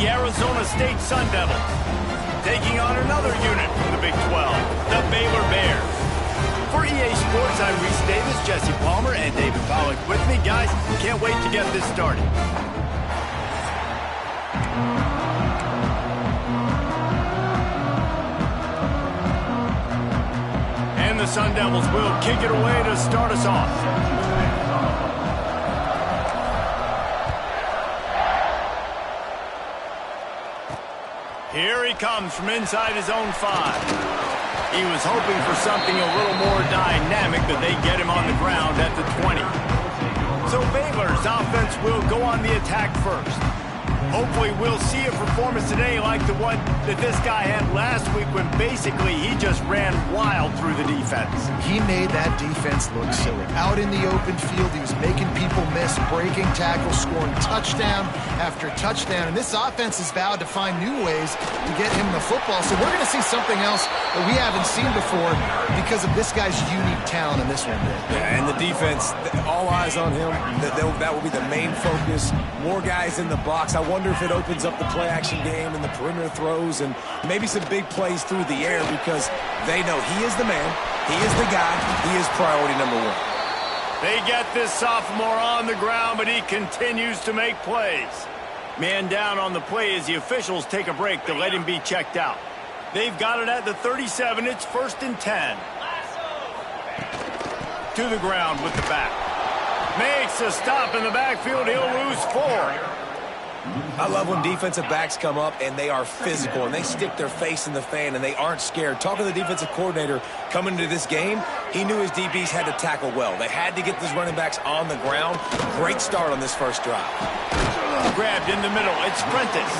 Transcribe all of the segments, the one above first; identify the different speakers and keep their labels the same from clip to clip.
Speaker 1: the Arizona State Sun Devils. Taking on another unit from the Big 12, the Baylor Bears. For EA Sports, I'm Reese Davis, Jesse Palmer, and David Pollock with me. Guys, can't wait to get this started. And the Sun Devils will kick it away to start us off. Here he comes from inside his own 5. He was hoping for something a little more dynamic, but they get him on the ground at the 20. So Baylor's offense will go on the attack first. Hopefully we'll see a performance today like the one that this guy had last week when basically he just ran wild through the defense.
Speaker 2: He made that defense look silly. Out in the open field, he was making people miss, breaking tackles, scoring touchdown after touchdown. And this offense has vowed to find new ways to get him the football. So we're going to see something else that we haven't seen before because of this guy's unique talent in this one.
Speaker 3: Yeah, and the defense, all eyes on him. That will be the main focus. More guys in the box. I wonder if it opens up the play-action game and the perimeter throws and maybe some big plays through the air because they know he is the man, he is the guy, he is priority number 1.
Speaker 1: They get this sophomore on the ground, but he continues to make plays. Man down on the play as the officials take a break to let him be checked out. They've got it at the 37. It's 1st and 10. To the ground with the back. Makes a stop in the backfield. He'll lose 4.
Speaker 3: I love when defensive backs come up and they are physical and they stick their face in the fan and they aren't scared. Talking to the defensive coordinator coming into this game, he knew his DBs had to tackle well. They had to get these running backs on the ground. Great start on this first drive.
Speaker 1: Grabbed in the middle. It's Prentice.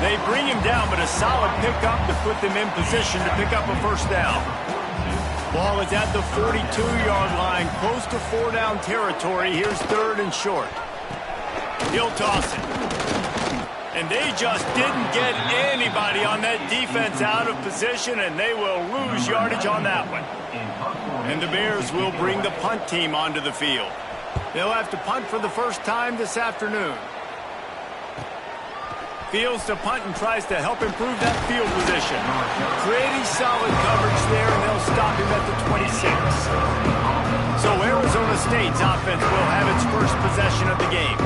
Speaker 1: They bring him down, but a solid pickup to put them in position to pick up a first down. Ball is at the 42-yard line, close to 4-down territory. Here's 3rd and short. He'll toss it. And they just didn't get anybody on that defense out of position, and they will lose yardage on that one. And the Bears will bring the punt team onto the field. They'll have to punt for the first time this afternoon. Fields to punt and tries to help improve that field position. Pretty solid coverage there, and they'll stop him at the 26. So Arizona State's offense will have its first possession of the game.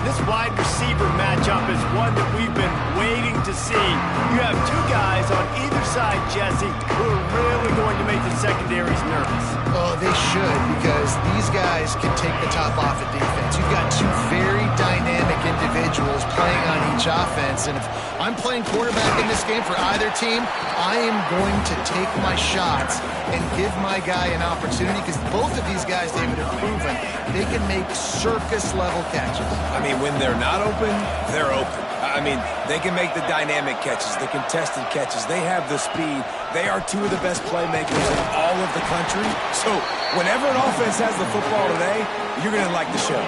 Speaker 1: This wide receiver matchup is one that we've been waiting to see. You have 2 guys on either side, Jesse, who are really going to make the secondaries nervous.
Speaker 2: Oh, they should, because these guys can take the top off of defense. You've got 2 very dynamic individuals playing on each offense, and if I'm playing quarterback in this game for either team, I am going to take my shots and give my guy an opportunity, because both of these guys, David, have proven they can make circus-level catches.
Speaker 3: I mean, when they're not open, they're open. I mean, they can make the dynamic catches, the contested catches. They have the speed. They are 2 of the best playmakers in all of the country. So whenever an offense has the football today, you're going to like the show.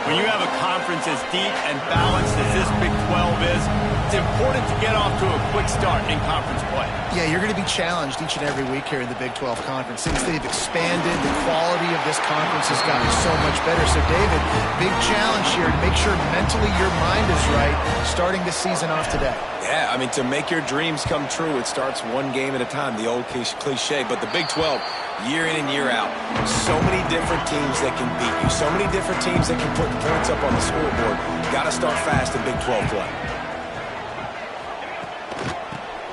Speaker 1: When you have a conference as deep and balanced as this Big 12 is, it's important to get off to a quick start in conference play.
Speaker 2: Yeah, you're going to be challenged each and every week here in the Big 12 Conference. Since they've expanded, the quality of this conference has gotten so much better. So, David, big challenge here to make sure mentally your mind is right starting this season off today.
Speaker 3: Yeah, I mean, to make your dreams come true, it starts one game at a time, the old cliche. But the Big 12, year in and year out, so many different teams that can beat you, so many different teams that can put points up on the scoreboard. Got to start fast in Big 12 play.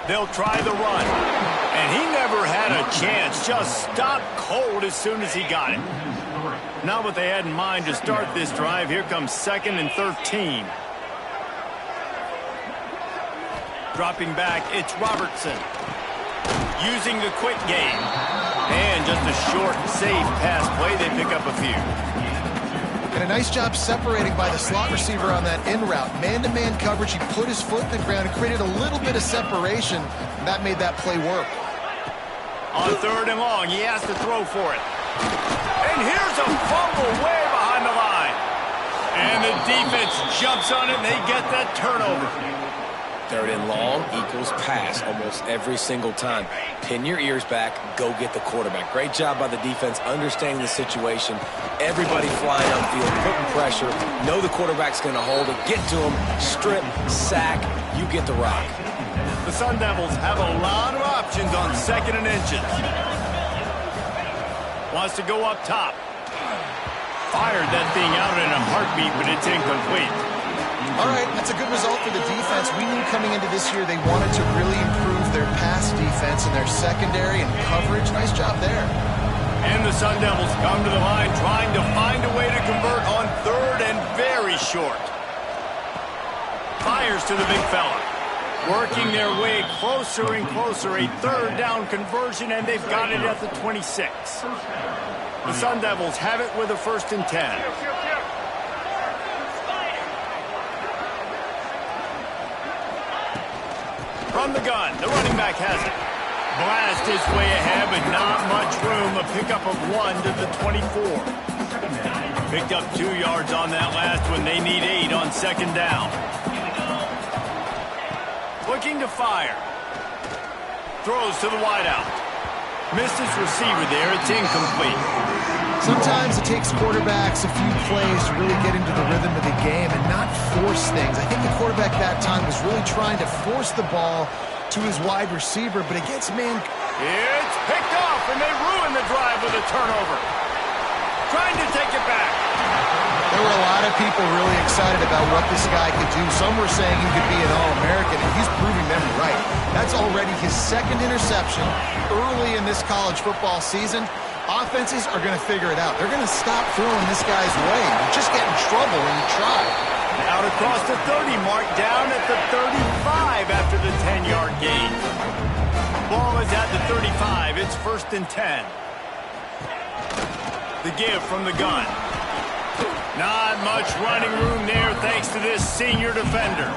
Speaker 1: They'll try the run, and he never had a chance. Just stopped cold as soon as he got it. Not what they had in mind to start this drive. Here comes 2nd and 13. Dropping back, it's Robertson. Using the quick game. And just a short, safe pass play. They pick up a few.
Speaker 2: And a nice job separating by the slot receiver on that in route. Man-to-man coverage, he put his foot in the ground and created a little bit of separation. And that made that play work.
Speaker 1: On 3rd and long, he has to throw for it. And here's a fumble way behind the line. And the defense jumps on it, and they get that turnover.
Speaker 3: Third and long equals pass almost every single time. Pin your ears back, go get the quarterback. Great job by the defense understanding the situation. Everybody flying upfield, putting pressure. Know the quarterback's going to hold it. Get to him, strip, sack. You get the rock.
Speaker 1: The Sun Devils have a lot of options on 2nd and inches. Wants to go up top. Fired that thing out in a heartbeat, but it's incomplete.
Speaker 2: All right, that's a good result for the defense. We knew coming into this year they wanted to really improve their pass defense and their secondary and coverage. Nice job there.
Speaker 1: And the Sun Devils come to the line trying to find a way to convert on 3rd and very short. Fires to the big fella. Working their way closer and closer. A 3rd down conversion, and they've got it at the 26. The Sun Devils have it with a 1st and 10. From the gun, the running back has it. Blast his way ahead, but not much room. A pickup of 1 to the 24. Picked up 2 yards on that last one. They need 8 on 2nd down. Looking to fire. Throws to the wideout. Missed his receiver there. It's incomplete.
Speaker 2: Sometimes it takes quarterbacks a few plays to really get into the rhythm of the game and not force things. I think the quarterback that time was really trying to force the ball to his wide receiver, but it gets man.
Speaker 1: It's picked off, and they ruin the drive with a turnover. Trying to take it back.
Speaker 2: There were a lot of people really excited about what this guy could do. Some were saying he could be an All-American, and he's proving them right. That's already his 2nd interception early in this college football season. Offenses are going to figure it out. They're going to stop throwing this guy's way. You just get in trouble when you try.
Speaker 1: Out across the 30 mark, down at the 35 after the 10-yard gain. Ball is at the 35. It's 1st and 10. The give from the gun. Not much running room there thanks to this senior defender.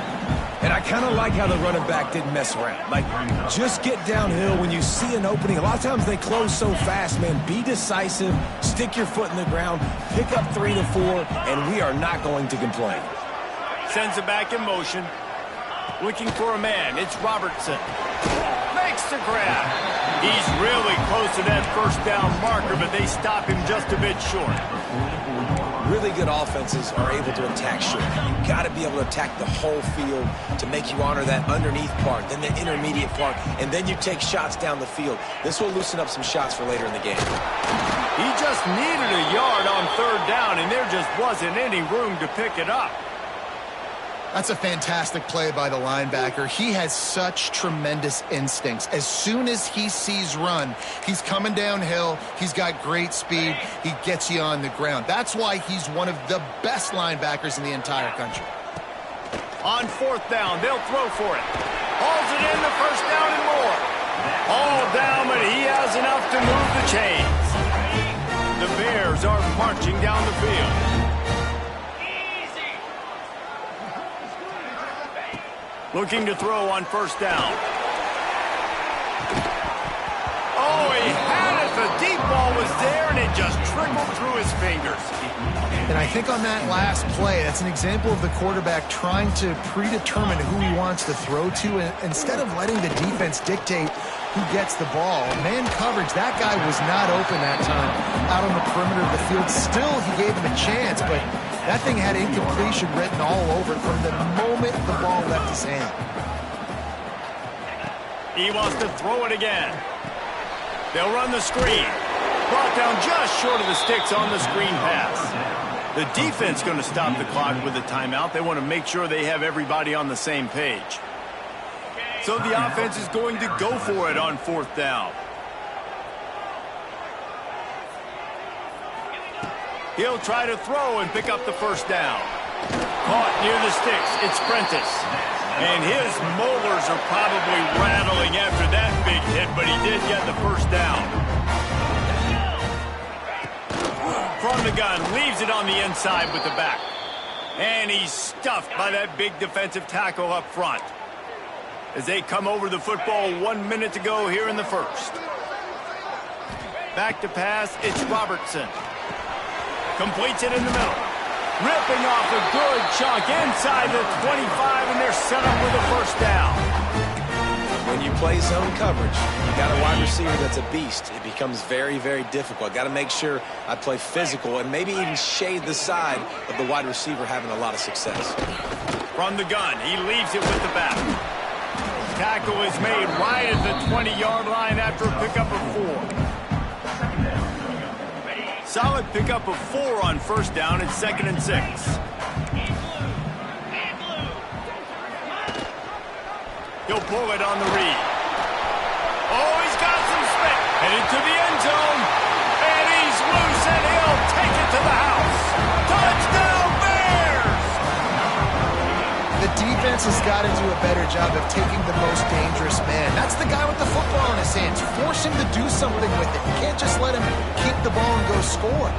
Speaker 3: And I kind of like how the running back didn't mess around. Like, just get downhill when you see an opening. A lot of times they close so fast, man. Be decisive, stick your foot in the ground, pick up 3 to 4, and we are not going to complain.
Speaker 1: Sends it back in motion. Looking for a man. It's Robertson. Makes the grab. He's really close to that 1st down marker, but they stop him just a bit short.
Speaker 3: Really good offenses are able to attack short. You've got to be able to attack the whole field to make you honor that underneath part, then the intermediate part, and then you take shots down the field. This will loosen up some shots for later in the game.
Speaker 1: He just needed a yard on 3rd down, and there just wasn't any room to pick it up.
Speaker 2: That's a fantastic play by the linebacker. He has such tremendous instincts. As soon as he sees run, he's coming downhill. He's got great speed. He gets you on the ground. That's why he's one of the best linebackers in the entire country.
Speaker 1: On 4th down, they'll throw for it. Hauls it in the 1st down and more. All down, but he has enough to move the chains. The Bears are marching down the field. Looking to throw on 1st down. Oh, he had it. The deep ball was there, and it just trickled through his fingers.
Speaker 2: And I think on that last play, that's an example of the quarterback trying to predetermine who he wants to throw to, and instead of letting the defense dictate who gets the ball. Man coverage, that guy was not open that time out on the perimeter of the field. Still, he gave him a chance, but that thing had incompletion written all over it from the moment the ball left his hand.
Speaker 1: He wants to throw it again. They'll run the screen. Brought down just short of the sticks on the screen pass. The defense going to stop the clock with a timeout. They want to make sure they have everybody on the same page. So the offense is going to go for it on 4th down. He'll try to throw and pick up the 1st down. Caught near the sticks. It's Prentice. And his molars are probably rattling after that big hit, but he did get the 1st down. From the gun, leaves it on the inside with the back. And he's stuffed by that big defensive tackle up front. As they come over the football, 1 minute to go here in the 1st. Back to pass, it's Robertson. Completes it in the middle. Ripping off a good chunk inside the 25, and they're set up with a 1st down.
Speaker 3: play zone coverage, you got a wide receiver that's a beast. It becomes very, very difficult. Got to make sure I play physical and maybe even shade the side of the wide receiver having a lot of success.
Speaker 1: From the gun, he leaves it with the back. Tackle is made right at the 20-yard line after a pickup of 4. Solid pickup of 4 on first down. It's 2nd and 6. He'll pull it on the read. Oh, he's got some space. Headed to the end zone. And he's loose, and he'll take it to the house. Touchdown, Bears!
Speaker 2: The defense has got to do a better job of taking the most dangerous man. That's the guy with the football in his hands. Force him to do something with it. You can't just let him keep the ball and go score.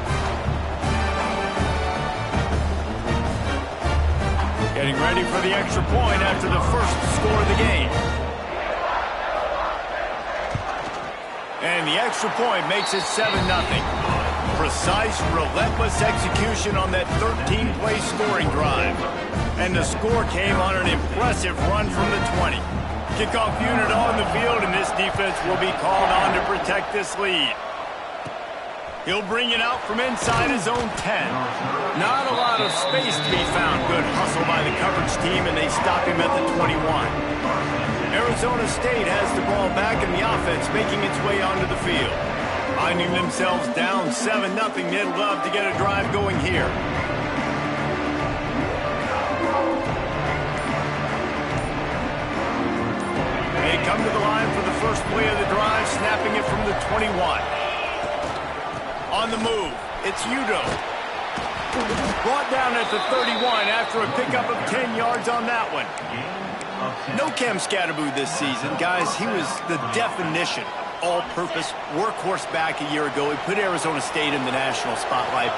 Speaker 1: Getting ready for the extra point after the first score of the game. And the extra point makes it 7-0. Precise, relentless execution on that 13-play scoring drive. And the score came on an impressive run from the 20. Kickoff unit on the field, and this defense will be called on to protect this lead. He'll bring it out from inside his own 10. Not a lot of space to be found. Good hustle by the coverage team, and they stop him at the 21. Arizona State has the ball back, and the offense making its way onto the field. Finding themselves down 7-0, they'd love to get a drive going here. They come to the line for the first play of the drive, snapping it from the 21. On the move, it's Udo. Brought down at the 31 after a pickup of 10 yards on that one. No Cam Scatterboo this season. Guys, he was the definition all-purpose workhorse back a year ago. He put Arizona State in the national spotlight.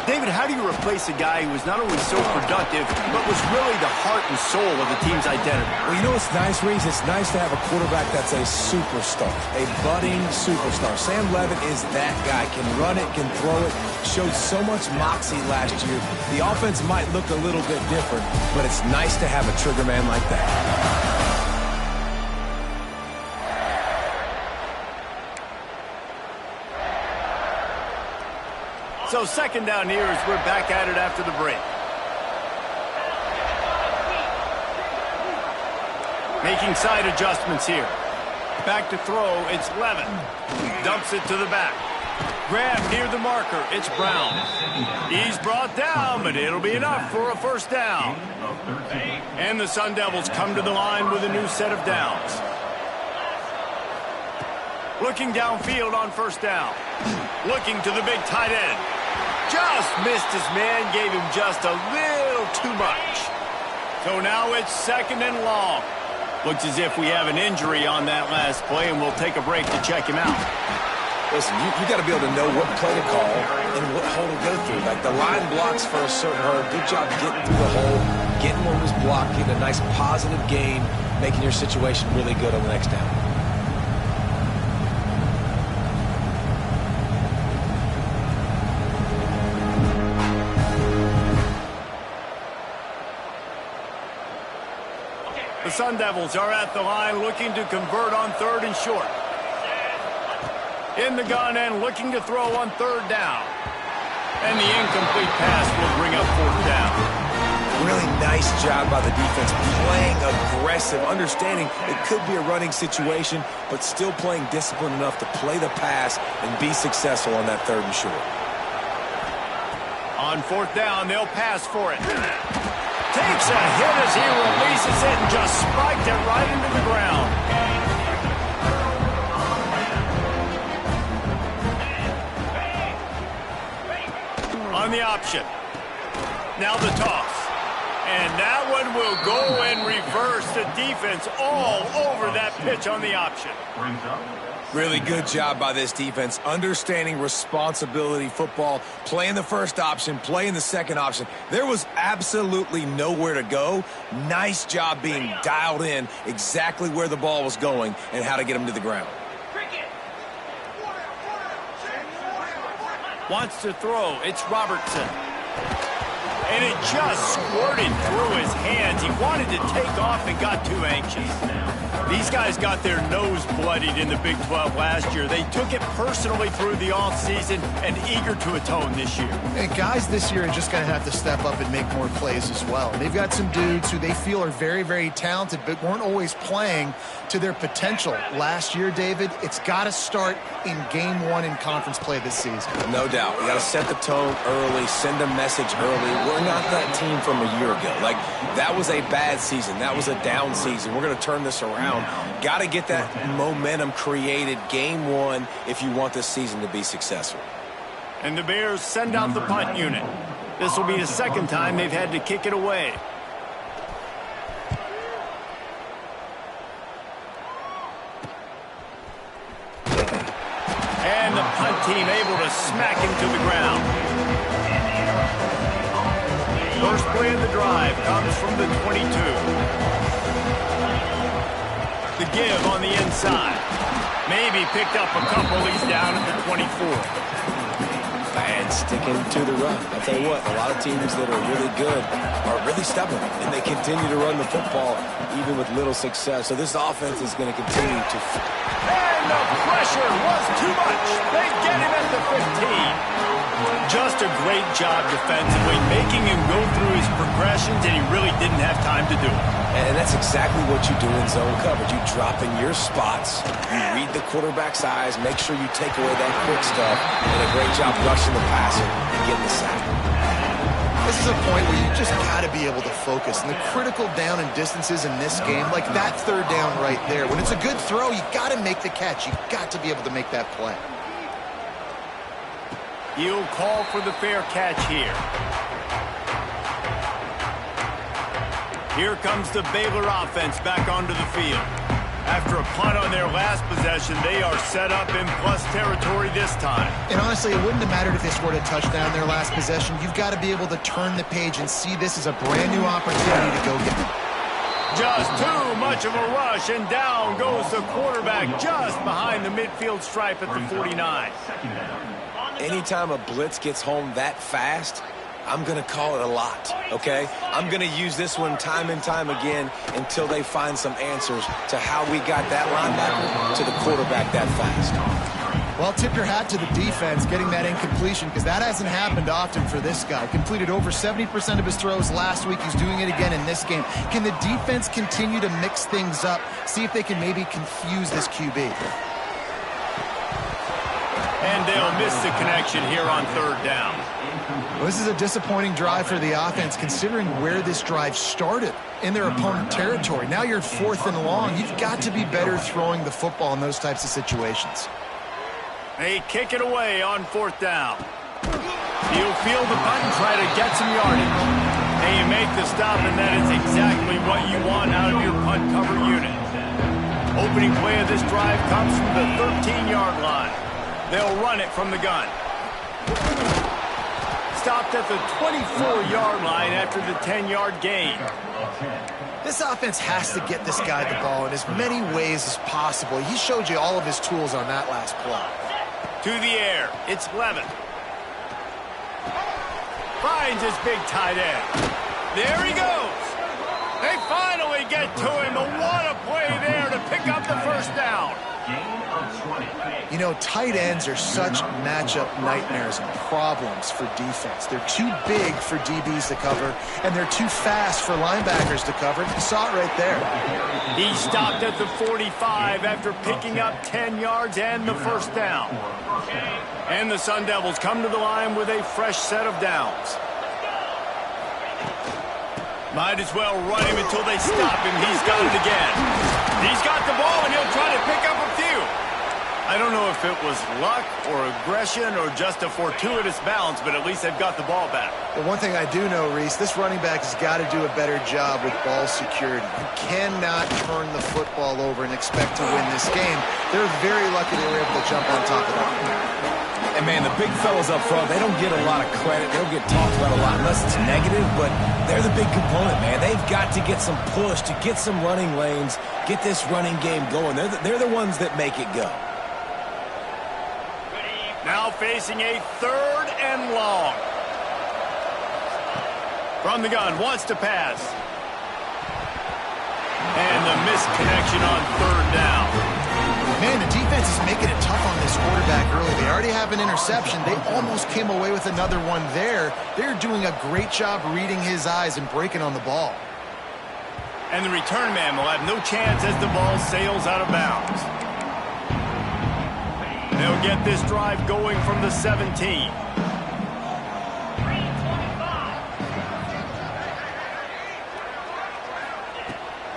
Speaker 1: David, how do you replace a guy who was not only so productive, but was really the heart and soul of the team's identity?
Speaker 3: Well, you know what's nice, Reese? It's nice to have a quarterback that's a superstar, a budding superstar. Sam Levitt is that guy. Can run it, can throw it, showed so much moxie last year. The offense might look a little bit different, but it's nice to have a trigger man like that.
Speaker 1: So 2nd down here as we're back at it after the break. Making side adjustments here. Back to throw, it's Levin. Dumps it to the back. Grab near the marker, it's Brown. He's brought down, but it'll be enough for a first down. And the Sun Devils come to the line with a new set of downs. Looking downfield on first down. Looking to the big tight end. Just missed his man, gave him just a little too much. So now it's 2nd and long. Looks as if we have an injury on that last play, and we'll take a break to check him out.
Speaker 3: Listen, you got to be able to know what play to call and what hole to go through. Like the line blocks for a certain hole. Good job getting through the hole, getting what was blocked, getting a nice positive gain, making your situation really good on the next down.
Speaker 1: The Sun Devils are at the line looking to convert on 3rd and short. In the gun and looking to throw on 3rd down. And the incomplete pass will bring up 4th down.
Speaker 3: Really nice job by the defense, playing aggressive, understanding it could be a running situation, but still playing disciplined enough to play the pass and be successful on that 3rd and short.
Speaker 1: On 4th down, they'll pass for it. Takes a hit as he releases it and just spiked it right into the ground. On the option. Now the toss. And that one will go and reverse the defense all over that pitch on the option.
Speaker 3: Really good job by this defense, understanding responsibility football, playing the first option, playing the second option. There was absolutely nowhere to go. Nice job being dialed in exactly where the ball was going and how to get him to the ground.
Speaker 1: Wants to throw. It's Robertson. And it just squirted through his hands. He wanted to take off and got too anxious. These guys got their nose bloodied in the Big 12 last year. They took it personally through the offseason and eager to atone this year.
Speaker 2: And guys this year are just going to have to step up and make more plays as well. They've got some dudes who they feel are very, very talented but weren't always playing to their potential. Last year, David, it's got to start in game one in conference play this season.
Speaker 3: No doubt. You got to set the tone early, send a message early. We're not that team from a year ago. Like, that was a bad season. That was a down season. We're going to turn this around. Got to get that momentum created game one if you want this season to be successful.
Speaker 1: And the Bears send out the punt unit. This will be the second time they've had to kick it away. And the punt team able to smack him to the ground. First play of the drive comes from the 22. The give on the inside. Maybe picked up a couple. He's down at the 24.
Speaker 3: And sticking to the run. I'll tell you what, a lot of teams that are really good are really stubborn, and they continue to run the football even with little success. So this offense is going to continue to...
Speaker 1: And the pressure was too much. They get him at the 15. Just a great job defensively, making him go through his progressions, and he really didn't have time to do it.
Speaker 3: And that's exactly what you do in zone coverage. You drop in your spots, you read the quarterback's eyes, make sure you take away that quick stuff, and a great job rushing the passer and getting the sack.
Speaker 2: This is a point where you just got to be able to focus. And the critical down and distances in this game, like that third down right there, when it's a good throw, you got to make the catch. You got to be able to make that play.
Speaker 1: He'll call for the fair catch here. Here comes the Baylor offense back onto the field. After a punt on their last possession, they are set up in plus territory this time.
Speaker 2: And honestly, it wouldn't have mattered if they scored a touchdown their last possession. You've got to be able to turn the page and see this as a brand new opportunity to go get it.
Speaker 1: Just too much of a rush, and down goes the quarterback just behind the midfield stripe at the 49.
Speaker 3: Anytime a blitz gets home that fast, I'm going to call it a lot, okay? I'm going to use this one time and time again until they find some answers to how we got that linebacker to the quarterback that fast.
Speaker 2: Well, tip your hat to the defense getting that incompletion, because that hasn't happened often for this guy. Completed over 70% of his throws last week. He's doing it again in this game. Can the defense continue to mix things up, see if they can maybe confuse this QB?
Speaker 1: And they'll miss the connection here on third down.
Speaker 2: Well, this is a disappointing drive for the offense, considering where this drive started in their opponent territory. Now you're at 4th and long. You've got to be better throwing the football in those types of situations.
Speaker 1: They kick it away on 4th down. He'll field the punt and try to get some yardage. And you make the stop, and that is exactly what you want out of your punt cover unit. Opening play of this drive comes from the 13-yard line. They'll run it from the gun. Stopped at the 24-yard line after the 10-yard gain.
Speaker 2: This offense has to get this guy the ball in as many ways as possible. He showed you all of his tools on that last play.
Speaker 1: To the air, it's Levin. Finds his big tight end. There he goes. They finally get to him. But what a play there to pick up the first down.
Speaker 2: You know, tight ends are such matchup nightmares and problems for defense. They're too big for DBs to cover, and they're too fast for linebackers to cover. You saw it right there.
Speaker 1: He stopped at the 45 after picking up 10 yards and the first down. And the Sun Devils come to the line with a fresh set of downs. Might as well run him until they stop him. He's got it again. He's got the ball, and he'll try to pick up a few. I don't know if it was luck or aggression or just a fortuitous bounce, but at least they've got the ball back.
Speaker 2: Well, one thing I do know, Reese, this running back has got to do a better job with ball security. You cannot turn the football over and expect to win this game. They're very lucky they were able to jump on top of that.
Speaker 3: And, man, the big fellas up front, they don't get a lot of credit. They don't get talked about a lot unless it's negative, but they're the big component, man. They've got to get some push, to get some running lanes, get this running game going. They're the ones that make it go.
Speaker 1: Now facing a 3rd and long. From the gun, wants to pass. And the missed connection on third down.
Speaker 2: Man, the defense is making it tough on this quarterback early. They already have an interception. They almost came away with another one there. They're doing a great job reading his eyes and breaking on the ball.
Speaker 1: And the return man will have no chance as the ball sails out of bounds. They'll get this drive going from the 17.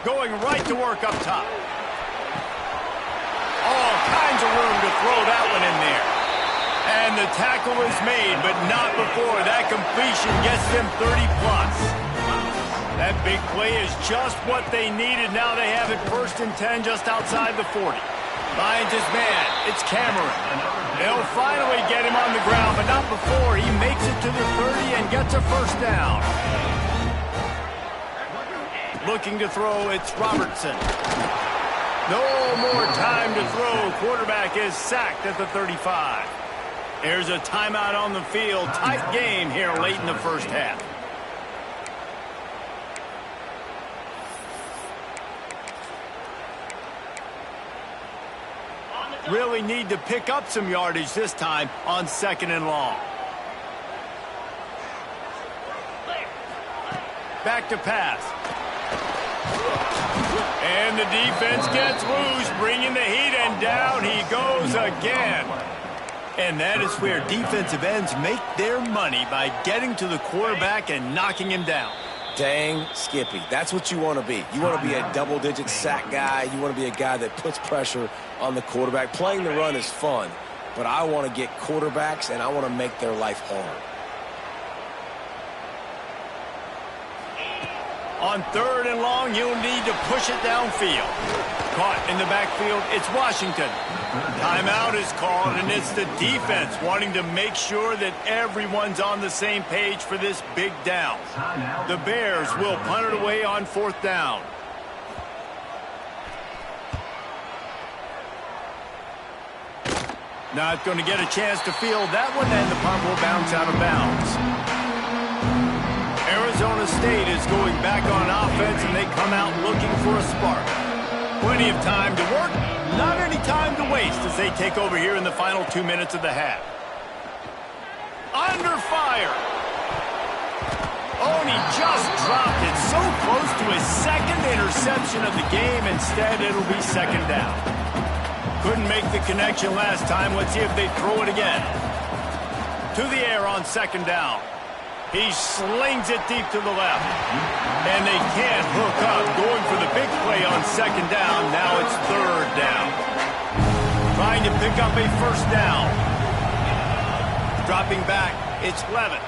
Speaker 1: Going right to work up top. All kinds of room to throw that one in there. And the tackle is made, but not before that completion gets them 30-plus. That big play is just what they needed. Now they have it 1st and 10 just outside the 40. Finds his man. It's Cameron. They'll finally get him on the ground, but not before he makes it to the 30 and gets a first down. Looking to throw, it's Robertson. No more time to throw. Quarterback is sacked at the 35. There's a timeout on the field. Tight game here late in the first half. Really need to pick up some yardage this time on 2nd and long. Back to pass. And the defense gets loose, bringing the heat, and down he goes again. And that is where defensive ends make their money, by getting to the quarterback and knocking him down.
Speaker 3: Dang, Skippy, that's what you want to be. You want to be a double-digit sack guy. You want to be a guy that puts pressure on the quarterback. Playing the run is fun, but I want to get quarterbacks, and I want to make their life hard.
Speaker 1: On 3rd and long, you'll need to push it downfield. Caught in the backfield, it's Washington. Timeout is called, and it's the defense wanting to make sure that everyone's on the same page for this big down. The Bears will punt it away on 4th down. Not going to get a chance to field that one, and the punt will bounce out of bounds. Arizona State is going back on offense, and they come out looking for a spark. Plenty of time to work, not any time to waste as they take over here in the final 2 minutes of the half. Under fire. Oh, and he just dropped it so close to his 2nd interception of the game. Instead, it'll be 2nd down. Couldn't make the connection last time. Let's see if they throw it again. To the air on 2nd down. He slings it deep to the left. And they can't hook up. Going for the big play on 2nd down. Now it's 3rd down. Trying to pick up a 1st down. Dropping back, it's Levitt.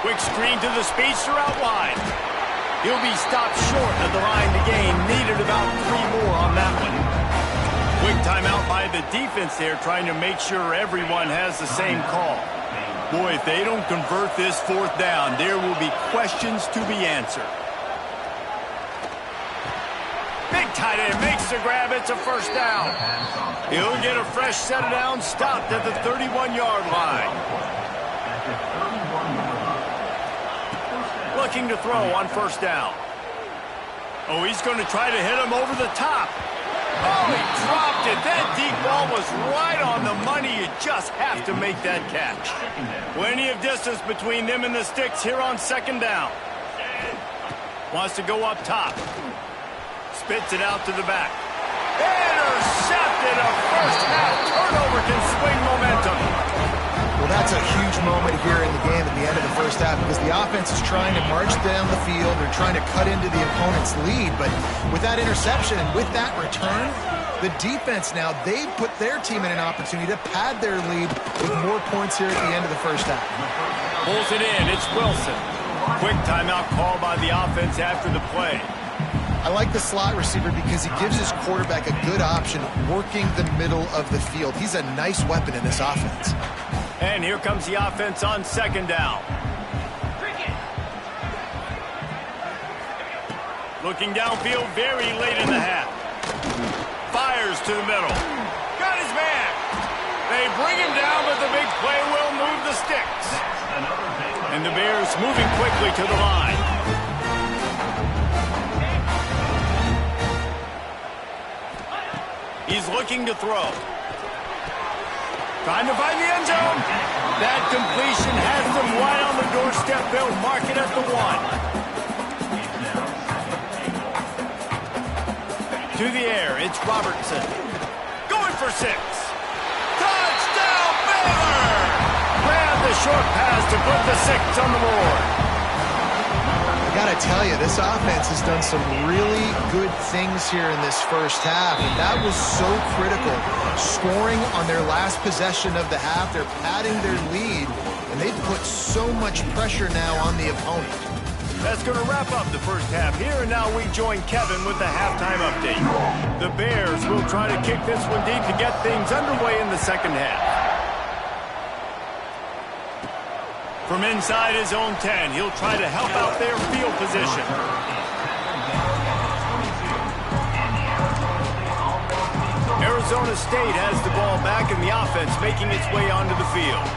Speaker 1: Quick screen to the speedster out wide. He'll be stopped short of the line to gain. Needed about 3 more on that one. Quick timeout by the defense there, trying to make sure everyone has the same call. Boy, if they don't convert this 4th down, there will be questions to be answered. Big tight end makes the grab. It's a 1st down. He'll get a fresh set of downs, stopped at the 31-yard line. Looking to throw on 1st down. Oh, he's going to try to hit him over the top. Oh, he dropped it. That deep ball was right on the money. You just have to make that catch. Plenty of distance between them and the sticks here on 2nd down. Wants to go up top. Spits it out to the back. Intercepted. A first-half turnover can swing momentum.
Speaker 2: Well, that's a huge moment here in the game at the end of the first half, because the offense is trying to march down the field. They're trying to cut into the opponent's lead. But with that interception and with that return, the defense now, they've put their team in an opportunity to pad their lead with more points here at the end of the first half.
Speaker 1: Pulls it in. It's Wilson. Quick timeout call by the offense after the play.
Speaker 2: I like the slot receiver because he gives his quarterback a good option working the middle of the field. He's a nice weapon in this offense.
Speaker 1: And here comes the offense on 2nd down. Looking downfield very late in the half. Fires to the middle. Got his man. They bring him down, but the big play will move the sticks. And the Bears moving quickly to the line. He's looking to throw. Trying to find the end zone. That completion has them right on the doorstep. They'll mark it at the 1. To the air, it's Robertson. Going for 6. Touchdown, Baylor! Grab the short pass to put the 6 on the board.
Speaker 2: I got to tell you, this offense has done some really good things here in this first half, and that was so critical. Scoring on their last possession of the half, they're padding their lead, and they've put so much pressure now on the opponent.
Speaker 1: That's going to wrap up the first half here, and now we join Kevin with the halftime update. The Bears will try to kick this one deep to get things underway in the second half. From inside his own 10, he'll try to help out their field position. Arizona State has the ball back, and the offense making its way onto the field.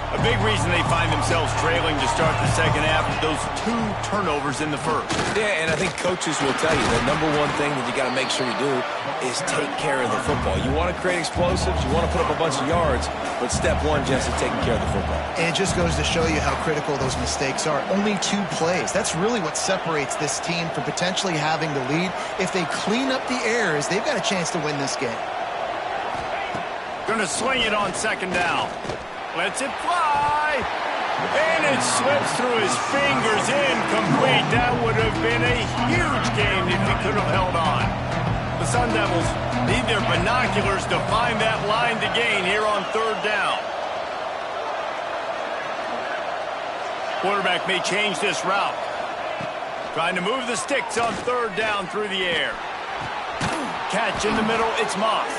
Speaker 1: A big reason they find themselves trailing to start the second half with those 2 turnovers in the first.
Speaker 3: Yeah, and I think coaches will tell you the number one thing that you got to make sure you do is take care of the football. You want to create explosives, you want to put up a bunch of yards, but step 1, Jess, is taking care of the football.
Speaker 2: And it just goes to show you how critical those mistakes are. Only 2 plays. That's really what separates this team from potentially having the lead. If they clean up the errors, they've got a chance to win this game.
Speaker 1: Going to swing it on second down. Lets it fly. And it slips through his fingers. Incomplete. That would have been a huge game if he could have held on. The Sun Devils need their binoculars to find that line to gain here on third down. Quarterback may change this route. Trying to move the sticks on third down through the air. Catch in the middle. It's Moss.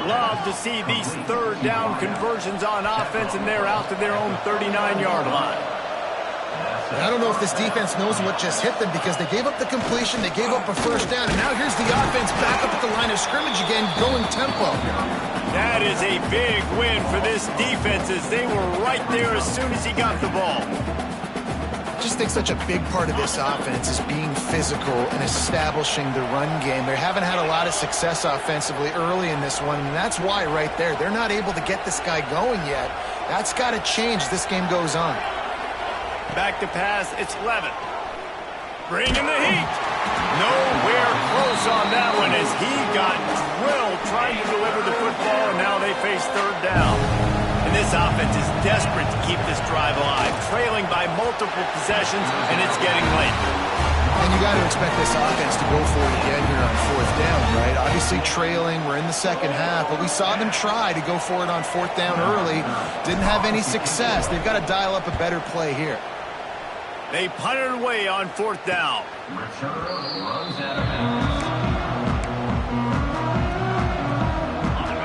Speaker 1: Love to see these third down conversions on offense, and they're out to their own 39-yard line.
Speaker 2: I don't know if this defense knows what just hit them because they gave up the completion, they gave up a first down, and now here's the offense back up at the line of scrimmage again, going tempo.
Speaker 1: That is a big win for this defense as they were right there as soon as he got the ball.
Speaker 2: I just think such a big part of this offense is being physical and establishing the run game. They haven't had a lot of success offensively early in this one, and that's why right there. They're not able to get this guy going yet. That's got to change as this game goes on.
Speaker 1: Back to pass, it's Levin. Bringing the heat. Nowhere close on that one as he got drilled trying to deliver the football, and now they face third down. And this offense is desperate to keep this drive alive, trailing by multiple possessions, and it's getting late.
Speaker 2: And you got to expect this offense to go for it again here on fourth down, right? Obviously trailing, we're in the second half, but we saw them try to go for it on fourth down early. Didn't have any success. They've got to dial up a better play here.
Speaker 1: They punted away on fourth down.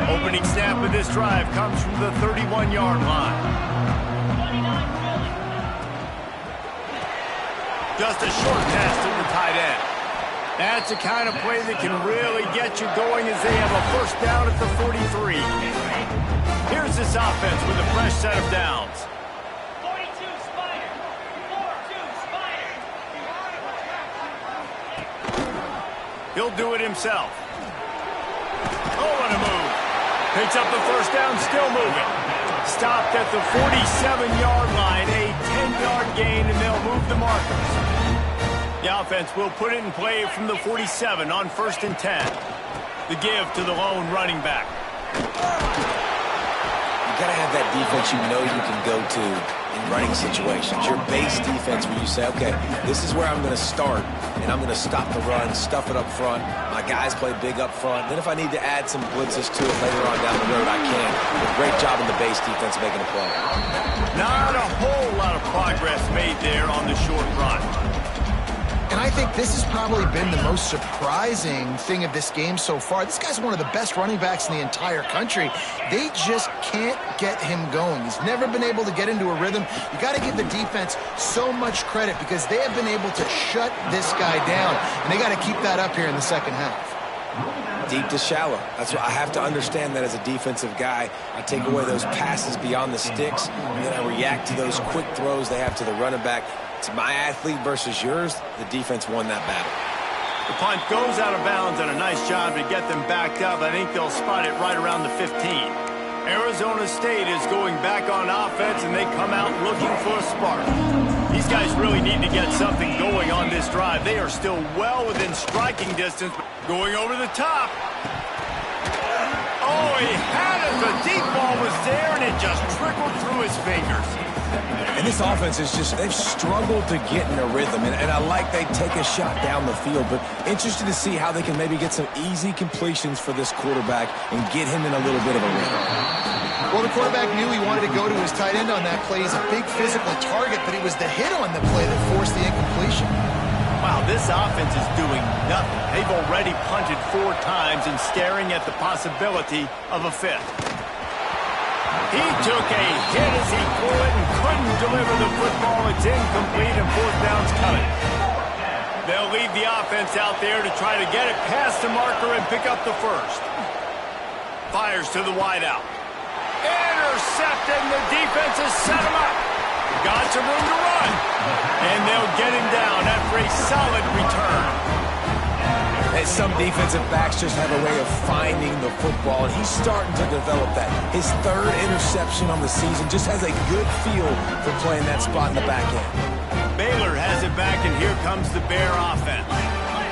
Speaker 1: Opening snap of this drive comes from the 31-yard line. Just a short pass to the tight end. That's the kind of play that can really get you going as they have a first down at the 43. Here's this offense with a fresh set of downs. He'll do it himself. Oh, what a move. Picks up the first down, still moving. Stopped at the 47-yard line, a 10-yard gain, and they'll move the markers. The offense will put it in play from the 47 on 1st and 10. The give to the lone running back.
Speaker 3: You got to have that defense you know you can go to in running situations. Your base defense where you say, okay, this is where I'm going to start, and I'm going to stop the run, stuff it up front. My guys play big up front. Then if I need to add some blitzes to it later on down the road, I can. But great job in the base defense making a play.
Speaker 1: Not a whole lot of progress made there on the short run.
Speaker 2: And I think this has probably been the most surprising thing of this game so far. This guy's one of the best running backs in the entire country. They just can't get him going. He's never been able to get into a rhythm. You got to give the defense so much credit because they have been able to shut this guy down. And they got to keep that up here in the second half.
Speaker 3: Deep to shallow. That's what I have to understand that as a defensive guy. I take away those passes beyond the sticks, and then I react to those quick throws they have to the running back. It's my athlete versus yours. The defense won that battle.
Speaker 1: The punt goes out of bounds, and a nice job to get them backed up. I think they'll spot it right around the 15. Arizona State is going back on offense, and they come out looking for a spark. These guys really need to get something going on this drive. They are still well within striking distance. Going over the top. Oh, he had it. The deep ball was there, and it just trickled through his fingers.
Speaker 3: And this offense is just, they've struggled to get in a rhythm. And I like they take a shot down the field, but interested to see how they can maybe get some easy completions for this quarterback and get him in a little bit of a rhythm.
Speaker 2: Well, the quarterback knew he wanted to go to his tight end on that play. He's a big physical target, but it was the hit on the play that forced the incompletion.
Speaker 1: Wow, this offense is doing nothing. They've already punted 4 times and staring at the possibility of a 5th. He took a hit as he threw it and couldn't deliver the football. It's incomplete and 4th down's coming. They'll leave the offense out there to try to get it past the marker and pick up the 1st. Fires to the wideout. Intercepted, and the defense has set him up. Got some room to run. And they'll get him down after a solid return.
Speaker 3: And some defensive backs just have a way of finding the football, and he's starting to develop that. His 3rd interception on the season, just has a good feel for playing that spot in the back end.
Speaker 1: Baylor has it back, and here comes the Bear offense.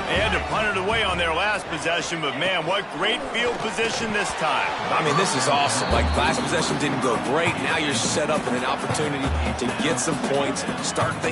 Speaker 1: They had to punt it away on their last possession, but man, what great field position this time.
Speaker 3: I mean, this is awesome. Like, last possession didn't go great. Now you're set up in an opportunity to get some points, start thinking.